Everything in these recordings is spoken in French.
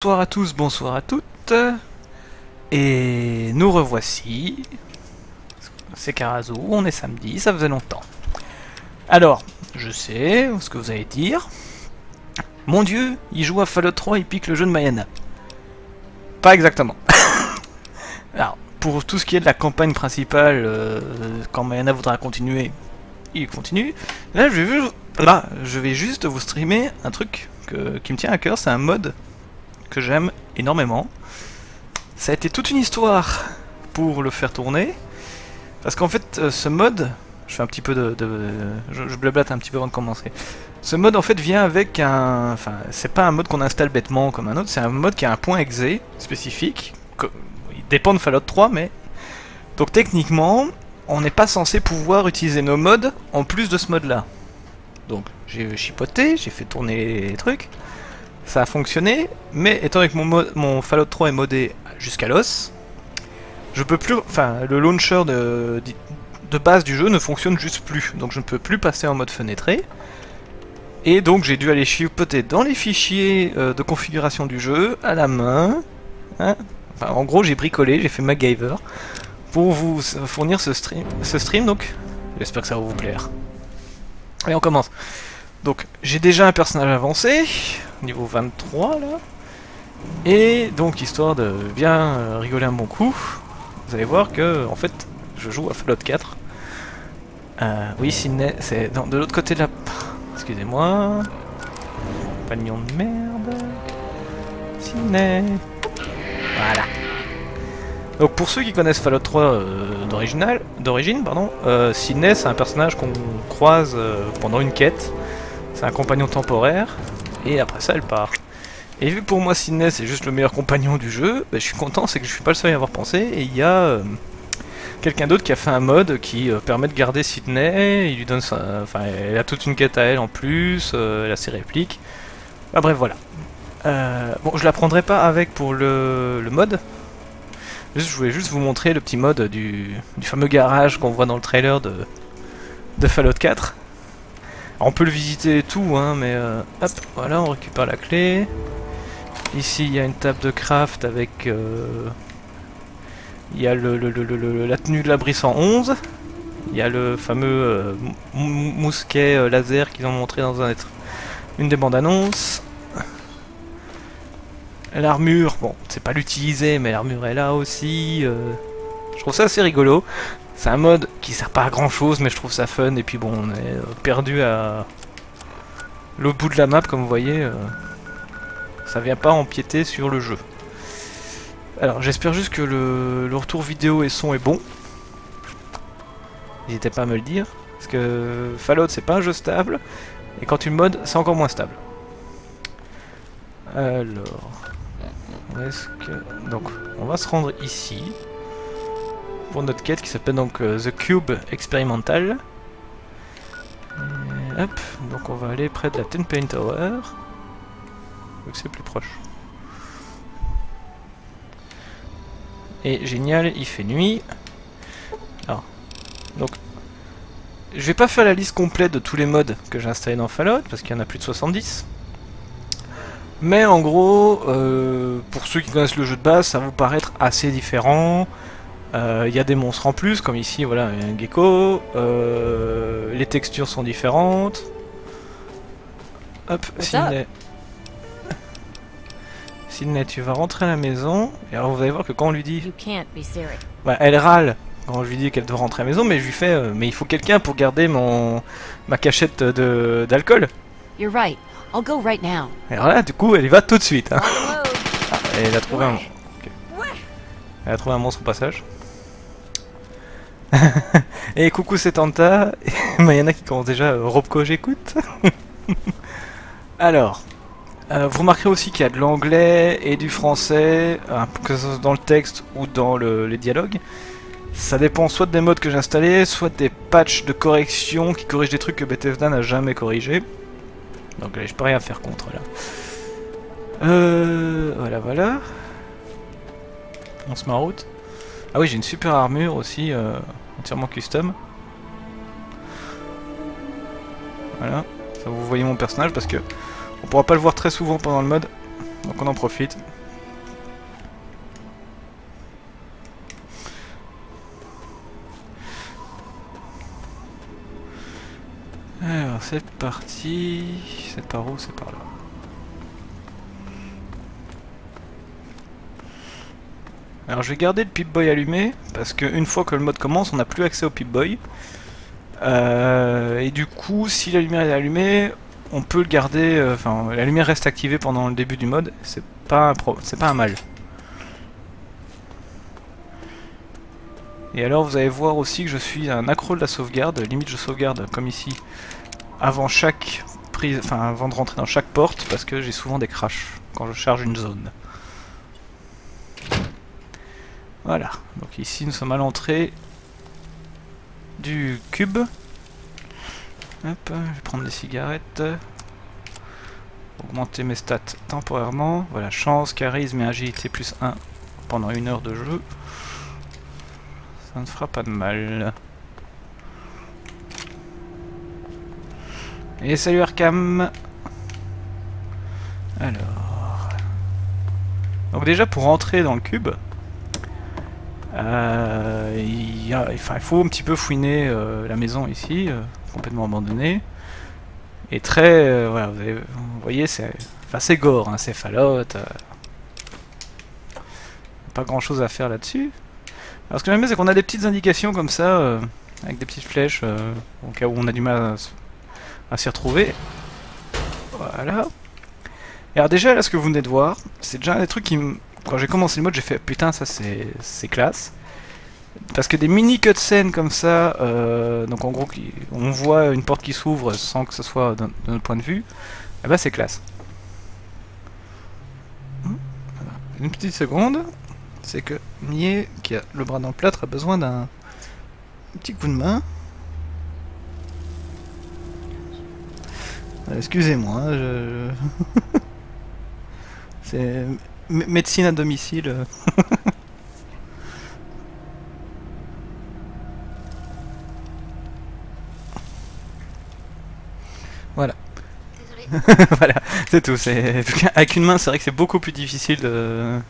Bonsoir à tous, bonsoir à toutes, et nous revoici. C'est Karazu, on est samedi, ça faisait longtemps. Alors, je sais ce que vous allez dire. Mon dieu, il joue à Fallout 3, il pique le jeu de Mayana. Pas exactement. Alors, pour tout ce qui est de la campagne principale, quand Mayana voudra continuer, il continue. Là, je vais juste vous streamer un truc qui me tient à cœur, c'est un mode que j'aime énormément. Ça a été toute une histoire pour le faire tourner, parce qu'en fait ce mode, je fais un petit peu je blablate un petit peu avant de commencer. Ce mode en fait vient avec un, enfin c'est pas un mode qu'on installe bêtement comme un autre, c'est un mode qui a un point exe spécifique. Il dépend de Fallout 3, mais donc techniquement on n'est pas censé pouvoir utiliser nos mods en plus de ce mode là. Donc j'ai chipoté, j'ai fait tourner les trucs. Ça a fonctionné, mais étant donné que mon Fallout 3 est modé jusqu'à l'os, je peux plus, enfin le launcher de base du jeu ne fonctionne juste plus, donc je ne peux plus passer en mode fenêtré. Et donc j'ai dû aller chipoter dans les fichiers de configuration du jeu à la main. Hein, enfin, en gros j'ai bricolé, j'ai fait MacGyver pour vous fournir ce stream, donc j'espère que ça va vous plaire. Allez, on commence. Donc j'ai déjà un personnage avancé, niveau 23 là, et donc histoire de bien rigoler un bon coup, vous allez voir que en fait je joue à Fallout 4. Oui, Sydney, c'est de l'autre côté de la... Excusez-moi. Compagnon de merde. Sydney. Voilà. Donc pour ceux qui connaissent Fallout 3 d'origine, Sydney c'est un personnage qu'on croise pendant une quête. C'est un compagnon temporaire, et après ça elle part. Et vu que pour moi Sydney c'est juste le meilleur compagnon du jeu, bah, je suis content, c'est que je suis pas le seul à y avoir pensé, et il y a quelqu'un d'autre qui a fait un mode qui permet de garder Sydney, il lui donne enfin elle a toute une quête à elle en plus, elle a ses répliques. Ah, bref voilà. Bon je la prendrai pas avec pour le mode. Je voulais juste vous montrer le petit mode du fameux garage qu'on voit dans le trailer de Fallout 4. Alors, on peut le visiter et tout, hein, mais hop, voilà, on récupère la clé. Ici, il y a une table de craft avec... il y a la tenue de l'abri 111. Il y a le fameux mousquet laser qu'ils ont montré dans une des bandes annonces. L'armure, bon, c'est pas l'utiliser, mais l'armure est là aussi. Je trouve ça assez rigolo. C'est un mode qui sert pas à grand chose, mais je trouve ça fun. Et puis bon, on est perdu à l'autre bout de la map, comme vous voyez. Ça vient pas empiéter sur le jeu. Alors j'espère juste que le retour vidéo et son est bon. N'hésitez pas à me le dire. Parce que Fallout c'est pas un jeu stable. Et quand tu le modes, c'est encore moins stable. Alors... est-ce que... donc on va se rendre ici. Pour notre quête qui s'appelle donc The Cube Experimental. Et hop, donc on va aller près de la Ten Payne Tower. Donc c'est plus proche. Et génial, il fait nuit. Alors, donc je vais pas faire la liste complète de tous les modes que j'ai installés dans Fallout parce qu'il y en a plus de 70. Mais en gros, pour ceux qui connaissent le jeu de base, ça va vous paraître assez différent. Il y a des monstres en plus, comme ici, voilà, il y a un gecko. Les textures sont différentes. Hop, Sydney, tu vas rentrer à la maison. Et alors vous allez voir que quand on lui dit... bah, elle râle quand je lui dis qu'elle doit rentrer à la maison, mais je lui fais... mais il faut quelqu'un pour garder ma cachette d'alcool. You're right. I'll go right now. Et alors là, du coup, elle y va tout de suite. Hein. Ah, elle a trouvé un... Okay. Elle a trouvé un monstre au passage. Et coucou, c'est Tanta. Mayana qui commence déjà. Robco, j'écoute. Alors, vous remarquerez aussi qu'il y a de l'anglais et du français, que ce soit dans le texte ou dans les dialogues. Ça dépend soit des modes que j'ai installés, soit des patchs de correction qui corrigent des trucs que Bethesda n'a jamais corrigés. Donc allez, je peux rien faire contre là. Voilà. On se met en route. Ah oui, j'ai une super armure aussi, entièrement custom. Voilà, ça vous voyez mon personnage parce que on pourra pas le voir très souvent pendant le mode. donc on en profite. Alors c'est parti, c'est par où? C'est par là. Alors je vais garder le Pip-Boy allumé, parce qu'une fois que le mode commence, on n'a plus accès au Pip-Boy. Et du coup, si la lumière est allumée, on peut le garder, enfin la lumière reste activée pendant le début du mode, c'est pas un mal. Et alors vous allez voir aussi que je suis un accro de la sauvegarde, limite je sauvegarde comme ici, avant chaque prise, enfin avant de rentrer dans chaque porte, parce que j'ai souvent des crashs quand je charge une zone. Voilà, donc ici nous sommes à l'entrée du cube. Hop, je vais prendre des cigarettes. Augmenter mes stats temporairement. Voilà, chance, charisme et agilité plus 1 pendant 1 heure de jeu. Ça ne fera pas de mal. Et salut Arkham. Alors... Donc déjà pour rentrer dans le cube, il faut un petit peu fouiner la maison ici, complètement abandonnée. Et très... voilà, vous voyez, c'est assez gore, hein, c'est Fallout. Pas grand chose à faire là-dessus. Alors ce que j'aime bien, c'est qu'on a des petites indications comme ça, avec des petites flèches, au cas où on a du mal à s'y retrouver. Voilà. Et alors déjà, là, ce que vous venez de voir, c'est déjà un des trucs qui me... Quand j'ai commencé le mode, j'ai fait putain, ça c'est classe. Parce que des mini cutscenes comme ça, donc en gros, on voit une porte qui s'ouvre sans que ce soit de notre point de vue, eh ben c'est classe. Une petite seconde, c'est que Nier, qui a le bras dans le plâtre, a besoin d'un petit coup de main. Excusez-moi, c'est médecine à domicile. Voilà. Voilà, c'est tout. Avec une main, c'est vrai que c'est beaucoup plus difficile de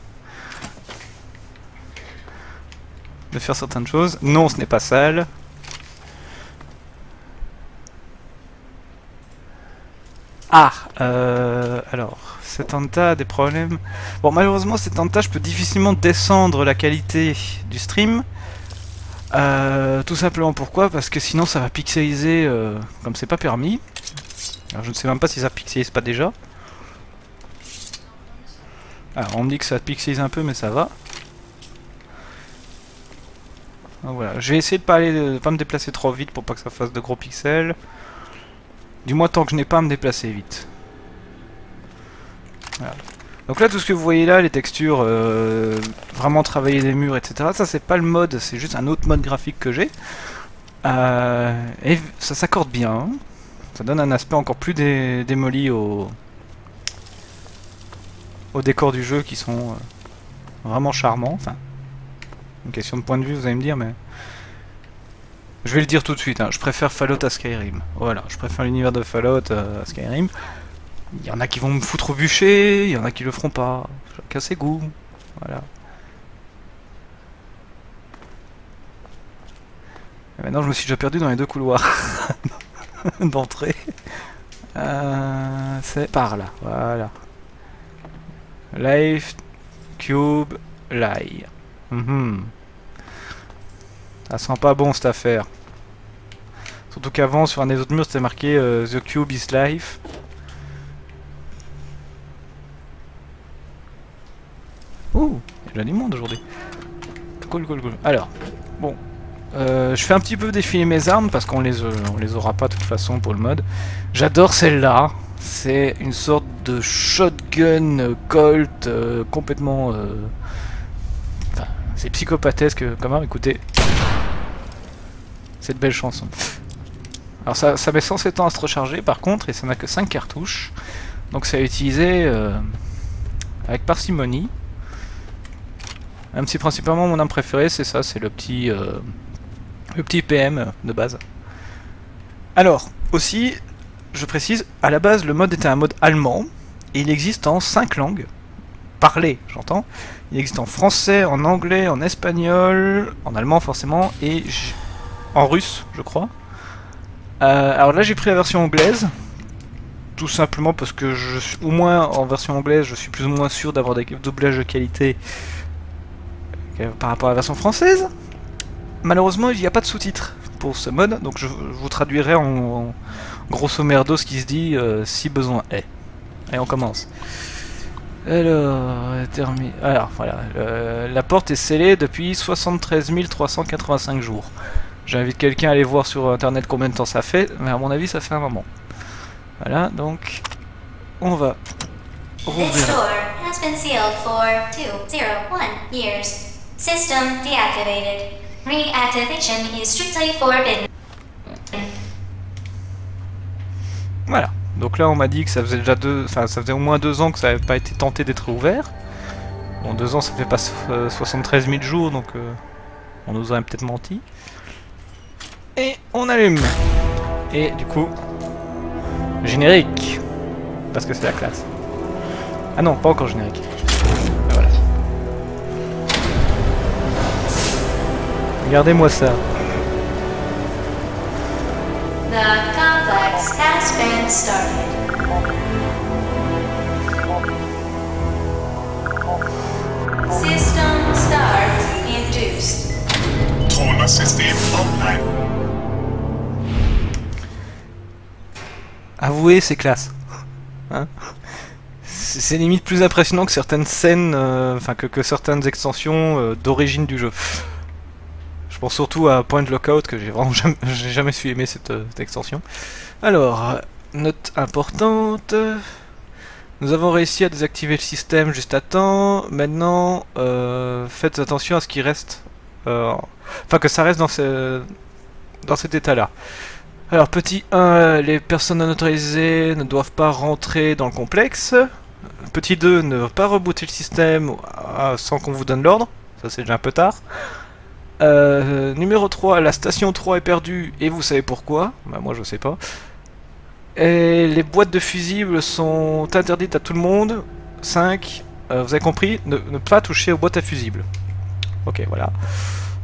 faire certaines choses. Non, ce n'est pas sale. Ah, alors, cet Anta a des problèmes. Bon, malheureusement, cet Anta, je peux difficilement descendre la qualité du stream. Tout simplement pourquoi? Parce que sinon ça va pixeliser comme c'est pas permis. Alors je ne sais même pas si ça pixelise pas déjà. Alors on me dit que ça pixelise un peu mais ça va. Donc voilà, je vais essayer de pas me déplacer trop vite pour pas que ça fasse de gros pixels. Du moins tant que je n'ai pas à me déplacer vite. Voilà. Donc là tout ce que vous voyez là, les textures, vraiment travailler des murs, etc. Ça c'est pas le mode, c'est juste un autre mode graphique que j'ai. Et ça s'accorde bien. Hein. Ça donne un aspect encore plus démoli au décor du jeu qui sont vraiment charmants. Enfin, une question de point de vue vous allez me dire, mais... Je vais le dire tout de suite, hein, je préfère Fallout à Skyrim. Voilà, je préfère l'univers de Fallout à Skyrim. Il y en a qui vont me foutre au bûcher, il y en a qui le feront pas. Chacun ses goûts. Voilà. Et maintenant, je me suis déjà perdu dans les deux couloirs d'entrée. C'est par là. Voilà. Life, Cube, Lie. Ça sent pas bon cette affaire. Surtout qu'avant, sur un des autres murs, c'était marqué The Cube is Life. Ouh, il y a déjà du monde aujourd'hui. Cool. Alors, bon. Je fais un petit peu défiler mes armes parce qu'on les aura pas de toute façon pour le mode. J'adore celle-là. C'est une sorte de shotgun Colt complètement... Enfin, c'est psychopathesque quand même, écoutez. Cette belle chanson. Alors ça met 107 ans à se recharger par contre, et ça n'a que 5 cartouches. Donc c'est à utiliser avec parcimonie. Même si principalement mon arme préférée c'est ça, c'est le petit PM de base. Alors, aussi, je précise, à la base le mode était un mode allemand, et il existe en 5 langues. parler, j'entends. Il existe en français, en anglais, en espagnol, en allemand forcément, et en russe, je crois. Alors là, j'ai pris la version anglaise, tout simplement parce que je suis, au moins en version anglaise, je suis plus ou moins sûr d'avoir des doublages de qualité par rapport à la version française. Malheureusement, il n'y a pas de sous-titres pour ce mode, donc je vous traduirai en grosso merdo ce qui se dit si besoin est. Allez, on commence. Alors voilà, la porte est scellée depuis 73 385 jours. J'invite quelqu'un à aller voir sur internet combien de temps ça fait, mais à mon avis ça fait un moment. Voilà, donc on va rouvrir. This door has been sealed for 201 years. System deactivated. Reactivation is strictly forbidden. Voilà. Donc là on m'a dit que ça faisait déjà ça faisait au moins 2 ans que ça n'avait pas été tenté d'être ouvert. Bon, 2 ans ça fait pas 73 000 jours, donc on nous aurait peut-être menti. Et on allume. Et du coup, générique. Parce que c'est la classe. Ah non, pas encore générique. Ah, voilà. Regardez-moi ça. The complex has been started. System start induced. Tonasystem online. Avouez, c'est classe. Hein, c'est limite plus impressionnant que certaines scènes, enfin que certaines extensions d'origine du jeu. Je pense surtout à Point Lookout, que j'ai vraiment jamais su aimer cette extension. Alors, note importante. Nous avons réussi à désactiver le système juste à temps. Maintenant, faites attention à ce qui reste. Enfin, que ça reste dans cet état-là. Alors, petit 1, les personnes non autorisées ne doivent pas rentrer dans le complexe. Petit 2, ne pas rebooter le système sans qu'on vous donne l'ordre. Ça, c'est déjà un peu tard. Numéro 3, la station 3 est perdue et vous savez pourquoi. Bah, moi, je sais pas. Et les boîtes de fusibles sont interdites à tout le monde. 5, vous avez compris, ne pas toucher aux boîtes à fusibles. Ok, voilà.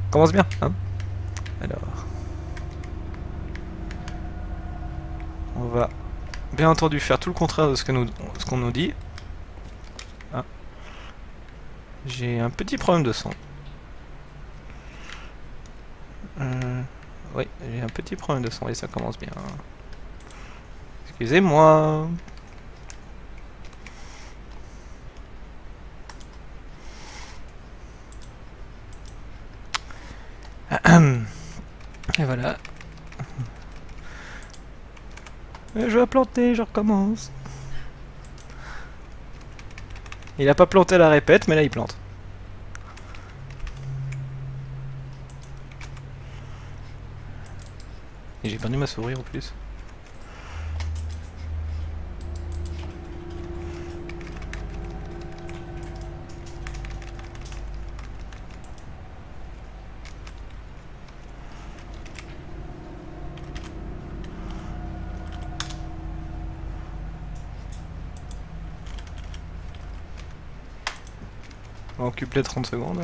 On commence bien, hein. Alors... on va bien entendu faire tout le contraire de ce qu'on nous dit. Ah. J'ai un petit problème de son. Oui, j'ai un petit problème de son et ça commence bien. Excusez-moi. Et voilà. Je vais planter, je recommence. Il a pas planté à la répète, mais là il plante. Et j'ai perdu ma souris en plus. On occupe les 30 secondes.